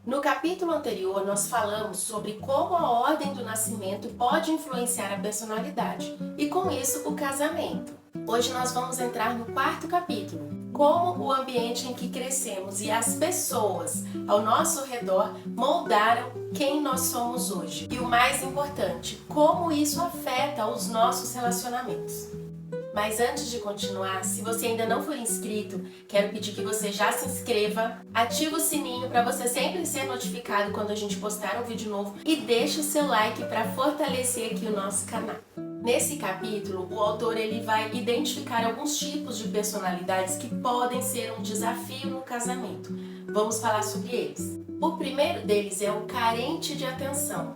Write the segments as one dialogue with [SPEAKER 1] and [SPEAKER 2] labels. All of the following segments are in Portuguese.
[SPEAKER 1] No capítulo anterior, nós falamos sobre como a ordem do nascimento pode influenciar a personalidade e, com isso, o casamento. Hoje nós vamos entrar no quarto capítulo, como o ambiente em que crescemos e as pessoas ao nosso redor moldaram quem nós somos hoje. E o mais importante, como isso afeta os nossos relacionamentos. Mas antes de continuar, se você ainda não for inscrito, quero pedir que você já se inscreva, ative o sininho para você sempre ser notificado quando a gente postar um vídeo novo e deixe o seu like para fortalecer aqui o nosso canal. Nesse capítulo, o autor vai identificar alguns tipos de personalidades que podem ser um desafio no casamento. Vamos falar sobre eles. O primeiro deles é o carente de atenção.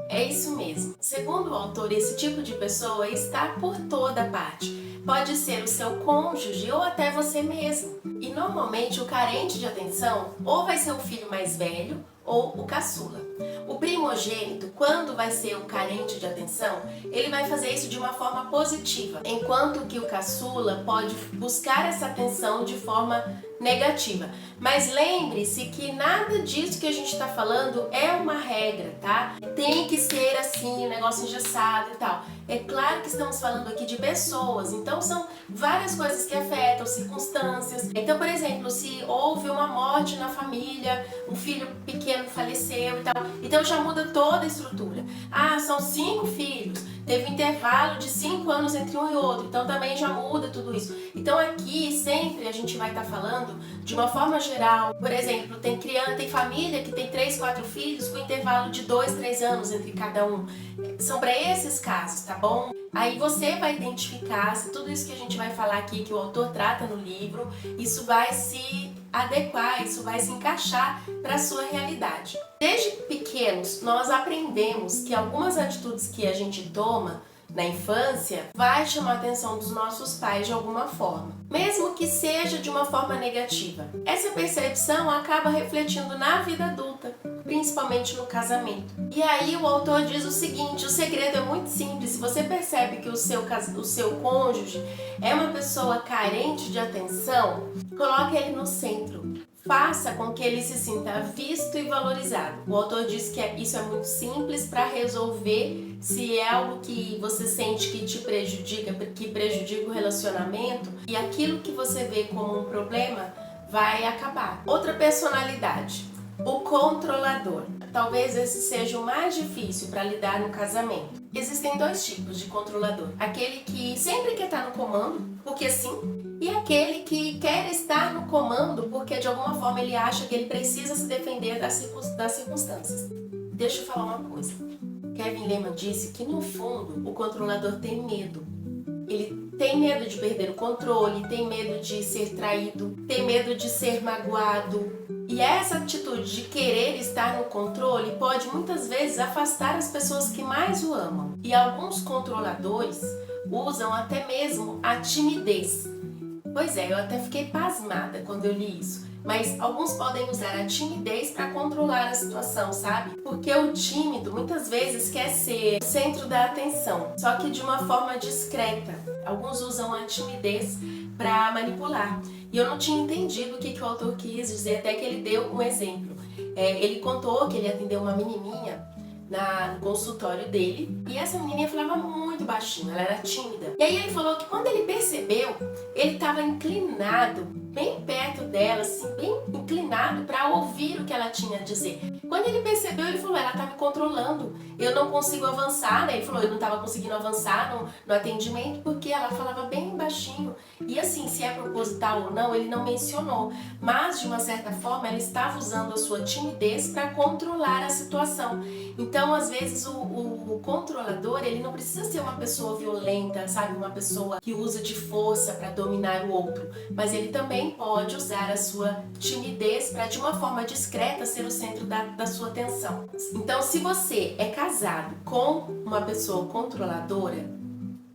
[SPEAKER 1] É isso mesmo. Segundo o autor, esse tipo de pessoa está por toda parte. Pode ser o seu cônjuge ou até você mesmo. E normalmente o carente de atenção ou vai ser o filho mais velho ou o caçula. O primogênito, quando vai ser o carente de atenção, ele vai fazer isso de uma forma positiva, enquanto que o caçula pode buscar essa atenção de forma negativa. Mas lembre-se que nada disso que a gente está falando é uma regra, tá? Tem que ser assim, um negócio engessado e tal. É claro que estamos falando aqui de pessoas, então são várias coisas que afetam, circunstâncias. Então, por exemplo, se houve uma morte na família, um filho pequeno faleceu e tal, então já muda toda a estrutura. Ah, são 5 filhos, teve um intervalo de 5 anos entre um e outro, então também já muda tudo isso. Então aqui sempre a gente vai estar falando de uma forma geral. Por exemplo, tem criança, tem família que tem 3, 4 filhos com intervalo de 2, 3 anos entre cada um. São para esses casos, tá bom? Aí você vai identificar se tudo isso que a gente vai falar aqui, que o autor trata no livro, isso vai se adequar, isso vai se encaixar para a sua realidade. Desde pequenos, nós aprendemos que algumas atitudes que a gente toma na infância vai chamar a atenção dos nossos pais de alguma forma, mesmo que seja de uma forma negativa. Essa percepção acaba refletindo na vida adulta, principalmente no casamento. E aí o autor diz o seguinte: o segredo é muito simples. Se você percebe que o seu cônjuge é uma pessoa carente de atenção, coloque ele no centro. Faça com que ele se sinta visto e valorizado. O autor diz que isso é muito simples para resolver se é algo que você sente que te prejudica, que prejudica o relacionamento, e aquilo que você vê como um problema vai acabar. Outra personalidade, o controlador. Talvez esse seja o mais difícil para lidar no casamento. Existem 2 tipos de controlador. Aquele que sempre quer estar no comando, porque sim, e aquele que quer estar no comando porque de alguma forma ele acha que ele precisa se defender das circunstâncias. Deixa eu falar uma coisa. Kevin Lehman disse que no fundo o controlador tem medo. Ele tem medo de perder o controle, tem medo de ser traído, tem medo de ser magoado. E essa atitude de querer estar no controle pode muitas vezes afastar as pessoas que mais o amam. E alguns controladores usam até mesmo a timidez. Pois é, eu até fiquei pasmada quando eu li isso. Mas alguns podem usar a timidez para controlar a situação, sabe? Porque o tímido muitas vezes quer ser o centro da atenção, só que de uma forma discreta. Alguns usam a timidez para manipular. E eu não tinha entendido o que o autor quis dizer, até que ele deu um exemplo. Ele contou que ele atendeu uma menininha no consultório dele, e essa menininha falava muito baixinho, ela era tímida. E aí ele falou que quando ele percebeu, ele estava inclinado, bem perto dela, assim, bem inclinado para ouvir o que ela tinha a dizer. Quando ele percebeu, ele falou: ela está me controlando, eu não consigo avançar, né? Ele falou: eu não estava conseguindo avançar no atendimento porque ela falava bem baixinho. E assim, se é proposital ou não, ele não mencionou, mas de uma certa forma ela estava usando a sua timidez para controlar a situação. Então, às vezes, o controlador, ele não precisa ser uma pessoa violenta, sabe? Uma pessoa que usa de força para dominar o outro, mas ele também pode usar a sua timidez para, de uma forma discreta, ser o centro da sua atenção. Então, se você é casado com uma pessoa controladora,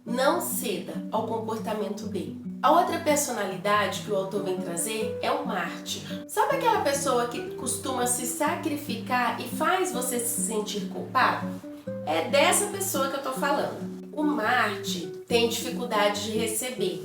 [SPEAKER 1] não ceda ao comportamento dele. A outra personalidade que o autor vem trazer é o mártir. Sabe aquela pessoa que costuma se sacrificar e faz você se sentir culpado? É dessa pessoa que eu tô falando. O mártir tem dificuldade de receber.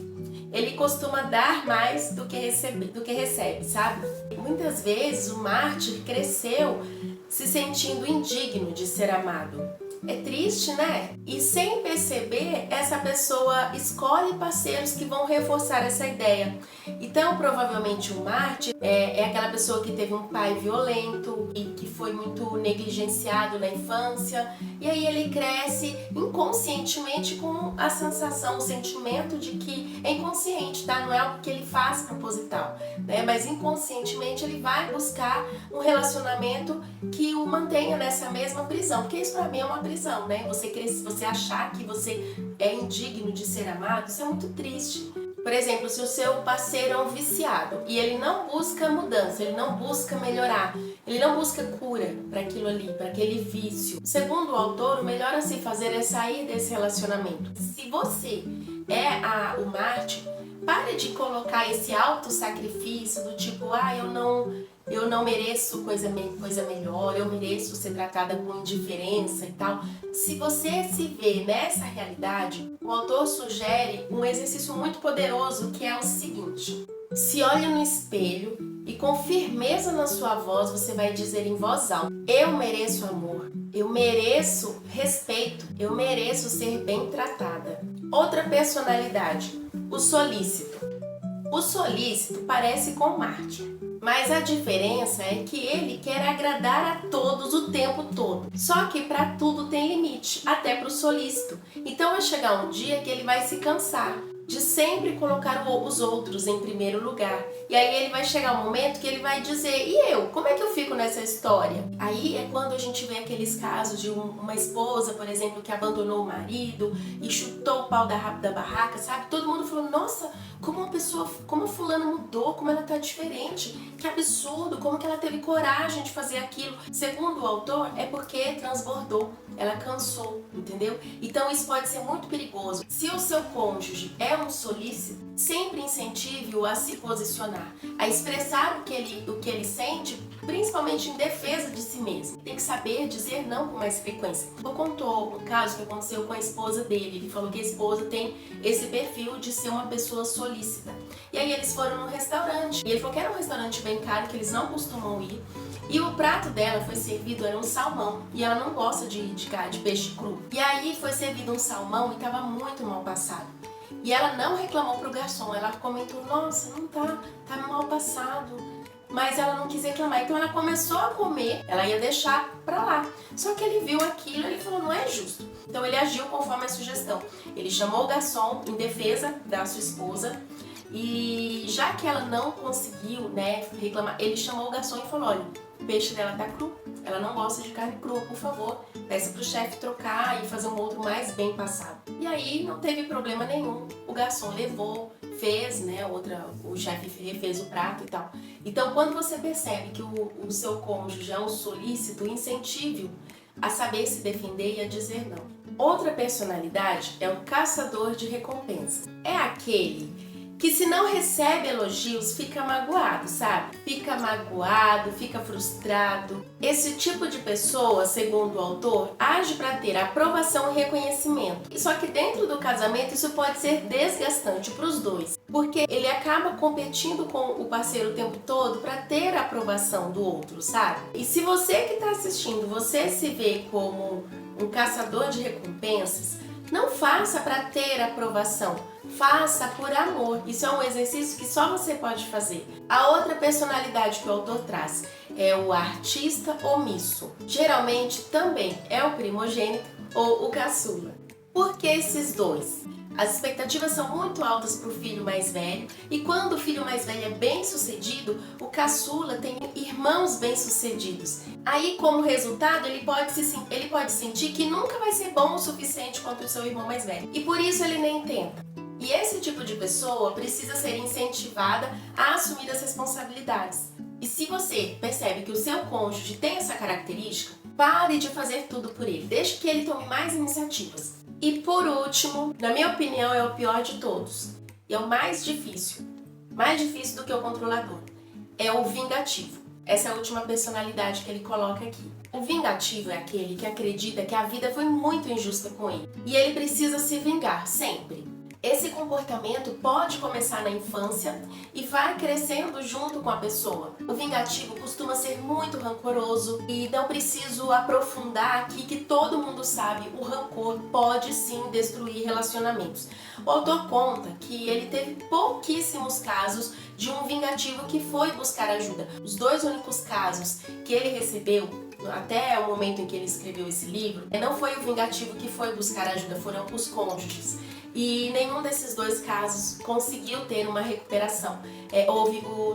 [SPEAKER 1] Ele costuma dar mais do que recebe, sabe? Muitas vezes o mártir cresceu se sentindo indigno de ser amado. É triste, né? E sem perceber, essa pessoa escolhe parceiros que vão reforçar essa ideia. Então, provavelmente o mártir é aquela pessoa que teve um pai violento e que foi muito negligenciado na infância. E aí ele cresce inconscientemente com a sensação, o sentimento de que é inconsciente, tá? Não é algo que ele faz proposital, né? Mas inconscientemente ele vai buscar um relacionamento que o mantenha nessa mesma prisão. Porque isso pra mim é uma prisão, né? Você achar que você é indigno de ser amado, isso é muito triste. Por exemplo, se o seu parceiro é um viciado e ele não busca mudança, ele não busca melhorar, ele não busca cura para aquilo ali, para aquele vício. Segundo o autor, o melhor a se fazer é sair desse relacionamento. Se você é o mártir, pare de colocar esse auto-sacrifício do tipo, eu não mereço coisa melhor, eu mereço ser tratada com indiferença e tal. Se você se vê nessa realidade, o autor sugere um exercício muito poderoso que é o seguinte: se olhe no espelho e com firmeza na sua voz você vai dizer em voz alta: eu mereço amor, eu mereço respeito, eu mereço ser bem tratada. Outra personalidade, o solícito. O solícito parece com o mártir, mas a diferença é que ele quer agradar a todos o tempo todo. Só que para tudo tem limite, até para o solícito. Então vai chegar um dia que ele vai se cansar de sempre colocar os outros em primeiro lugar. E aí ele vai chegar um momento que ele vai dizer: e eu? Como é que eu fico nessa história? Aí é quando a gente vê aqueles casos de uma esposa, por exemplo, que abandonou o marido e chutou o pau da barraca, sabe? Todo mundo falou: nossa, como a fulana mudou, como ela tá diferente, que absurdo, como que ela teve coragem de fazer aquilo. Segundo o autor, é porque transbordou, ela cansou, entendeu? Então isso pode ser muito perigoso. Se o seu cônjuge é um solícito, sempre incentive-o a se posicionar, a expressar o que ele sente, principalmente em defesa de si mesmo. Tem que saber dizer não com mais frequência. Eu contou um caso que aconteceu com a esposa dele. Ele falou que a esposa tem esse perfil de ser uma pessoa solícita. E aí eles foram num restaurante. E ele falou que era um restaurante bem caro, que eles não costumam ir. E o prato dela foi servido, era um salmão. E ela não gosta de peixe cru. E aí foi servido um salmão e estava muito mal passado. E ela não reclamou pro garçom. Ela comentou: nossa, não tá mal passado. Mas ela não quis reclamar, então ela começou a comer, ela ia deixar pra lá. Só que ele viu aquilo e ele falou: não é justo. Então ele agiu conforme a sugestão. Ele chamou o garçom em defesa da sua esposa e já que ela não conseguiu, né, reclamar, ele chamou o garçom e falou: olha, o peixe dela tá cru, ela não gosta de carne crua, por favor, peça pro chefe trocar e fazer um outro mais bem passado. E aí não teve problema nenhum, o garçom levou, fez, né, o chefe refez o prato e tal. Então, quando você percebe que o seu cônjuge é um solícito, incentive-o a saber se defender e a dizer não. Outra personalidade é o caçador de recompensa. É aquele que, se não recebe elogios, fica magoado, sabe? Fica magoado, fica frustrado. Esse tipo de pessoa, segundo o autor, age para ter aprovação e reconhecimento. Só que dentro do casamento isso pode ser desgastante para os dois, porque ele acaba competindo com o parceiro o tempo todo para ter a aprovação do outro, sabe? E se você que está assistindo, você se vê como um caçador de recompensas, não faça para ter aprovação, faça por amor. Isso é um exercício que só você pode fazer. A outra personalidade que o autor traz é o artista omisso. Geralmente também é o primogênito ou o caçula. Por que esses dois? As expectativas são muito altas para o filho mais velho, e quando o filho mais velho é bem sucedido, o caçula tem irmãos bem sucedidos. Aí, como resultado, ele pode sentir que nunca vai ser bom o suficiente quanto o seu irmão mais velho, e por isso ele nem tenta. E esse tipo de pessoa precisa ser incentivada a assumir as responsabilidades. E se você percebe que o seu cônjuge tem essa característica, pare de fazer tudo por ele, deixe que ele tome mais iniciativas. E por último, na minha opinião, é o pior de todos, e é o mais difícil do que o controlador, é o vingativo. Essa é a última personalidade que ele coloca aqui. O vingativo é aquele que acredita que a vida foi muito injusta com ele, e ele precisa se vingar sempre. Esse comportamento pode começar na infância e vai crescendo junto com a pessoa. O vingativo costuma ser muito rancoroso e não preciso aprofundar aqui que todo mundo sabe, o rancor pode sim destruir relacionamentos. O autor conta que ele teve pouquíssimos casos de um vingativo que foi buscar ajuda. Os 2 únicos casos que ele recebeu até o momento em que ele escreveu esse livro, não foi o vingativo que foi buscar ajuda, foram os cônjuges. E nenhum desses 2 casos conseguiu ter uma recuperação.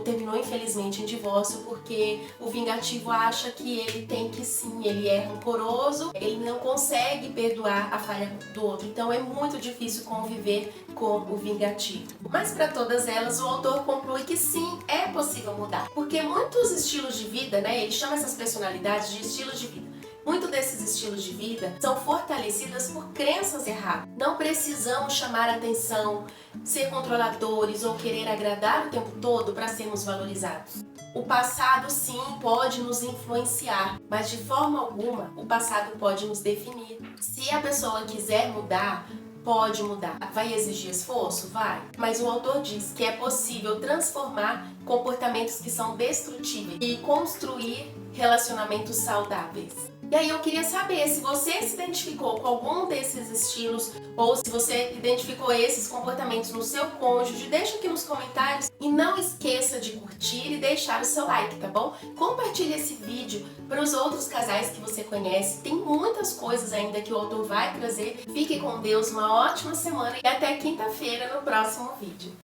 [SPEAKER 1] Terminou infelizmente em divórcio porque o vingativo acha que ele tem que sim, ele é rancoroso, ele não consegue perdoar a falha do outro. Então é muito difícil conviver com o vingativo. Mas para todas elas, o autor conclui que sim, é possível mudar. Porque muitos estilos de vida, ele chama essas personalidades de estilos de vida. Muitos desses estilos de vida são fortalecidas por crenças erradas. Não precisamos chamar atenção, ser controladores ou querer agradar o tempo todo para sermos valorizados. O passado sim pode nos influenciar, mas de forma alguma o passado pode nos definir. Se a pessoa quiser mudar, pode mudar. Vai exigir esforço? Vai. Mas o autor diz que é possível transformar comportamentos que são destrutíveis e construir relacionamentos saudáveis. E aí eu queria saber se você se identificou com algum desses estilos ou se você identificou esses comportamentos no seu cônjuge, deixa aqui nos comentários e não esqueça de curtir e deixar o seu like, tá bom? Compartilhe esse vídeo para os outros casais que você conhece, tem muitas coisas ainda que o autor vai trazer. Fique com Deus, uma ótima semana e até quinta-feira no próximo vídeo.